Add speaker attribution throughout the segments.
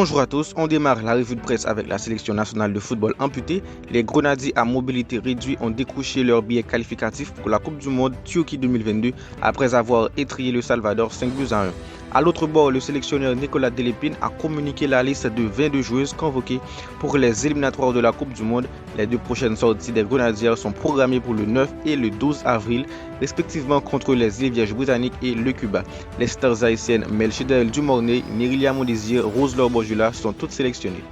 Speaker 1: Bonjour à tous, on démarre la revue de presse avec la sélection nationale de football amputée. Les Grenadiers à mobilité réduite ont décroché leur billet qualificatif pour la Coupe du Monde Turquie 2022 après avoir étrillé le Salvador 5-1. À l'autre bord, le sélectionneur Nicolas Delépine a communiqué la liste de 22 joueuses convoquées pour les éliminatoires de la Coupe du Monde. Les deux prochaines sorties des Grenadiers sont programmées pour le 9 et le 12 avril, respectivement contre les îles Vierges britanniques et le Cuba. Les stars haïtiennes Melchidel Dumornay, Nerilya Mondésir, Rose-Laure Borjula sont toutes sélectionnées.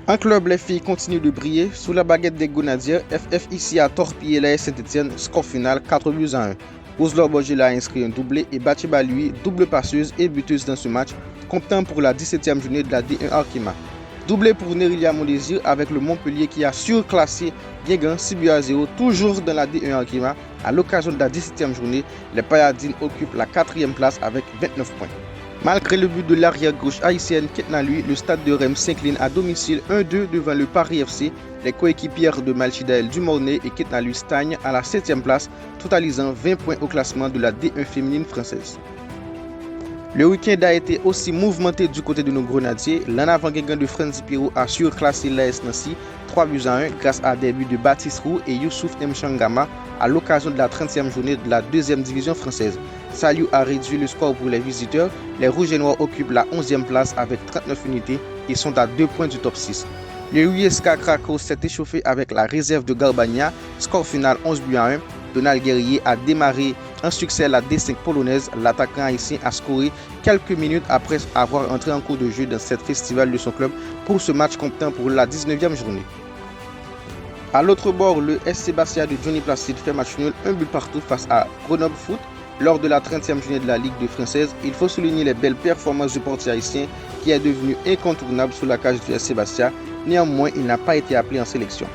Speaker 1: En club, les filles continuent de briller. Sous la baguette des Grenadiers, FFIC a torpillé l'AS Saint-Etienne, score final 4-1. Rose-Laure Borjula a inscrit un doublé et Batiba lui, double passeuse et buteuse dans ce match, comptant pour la 17e journée de la D1 Arkema. Doublé pour Nerilya Mondésir avec le Montpellier qui a surclassé Guingamp 6-0, toujours dans la D1 Arkema. À l'occasion de la 17e journée, les Payadines occupent la 4e place avec 29 points. Malgré le but de l'arrière-gauche haïtienne Ketna lui, le stade de Reims s'incline à domicile 1-2 devant le Paris FC. Les coéquipières de Melchidel Dumornay et Ketna lui stagnent à la 7e place, totalisant 20 points au classement de la D1 féminine française. Le week-end a été aussi mouvementé du côté de nos Grenadiers. L'en avant Guingamp de Franzi Pirou a surclassé l'AS Nancy 3-1 grâce à des buts de Baptiste Roux et Youssouf Mchangama à l'occasion de la 30e journée de la 2e division française. Saliou a réduit le score pour les visiteurs. Les Rouges et Noirs occupent la 11e place avec 39 unités et sont à 2 points du top 6. Le USK Krakow s'est échauffé avec la réserve de Garbania, score final 11-1. Donald Guerrier a démarré un succès à la D5 polonaise. L'attaquant haïtien a scoré quelques minutes après avoir entré en cours de jeu dans cette festival de son club pour ce match comptant pour la 19e journée. À l'autre bord, le SC Bastia de Johnny Placide fait match nul, un but partout face à Grenoble Foot lors de la 30e journée de la Ligue 2 française. Il faut souligner les belles performances du portier haïtien qui est devenu incontournable sous la cage du SC Bastia. Néanmoins, il n'a pas été appelé en sélection.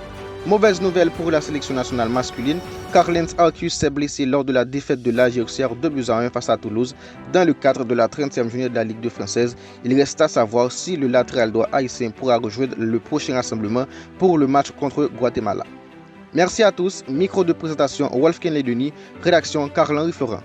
Speaker 1: Mauvaise nouvelle pour la sélection nationale masculine. Carlens Arcus s'est blessé lors de la défaite de l'AG Auxerre 2-1 face à Toulouse dans le cadre de la 30e journée de la Ligue 2 française. Il reste à savoir si le latéral droit haïtien pourra rejoindre le prochain rassemblement pour le match contre Guatemala. Merci à tous. Micro de présentation Wolfgang Ledeni. Rédaction Carl-Henri Florent.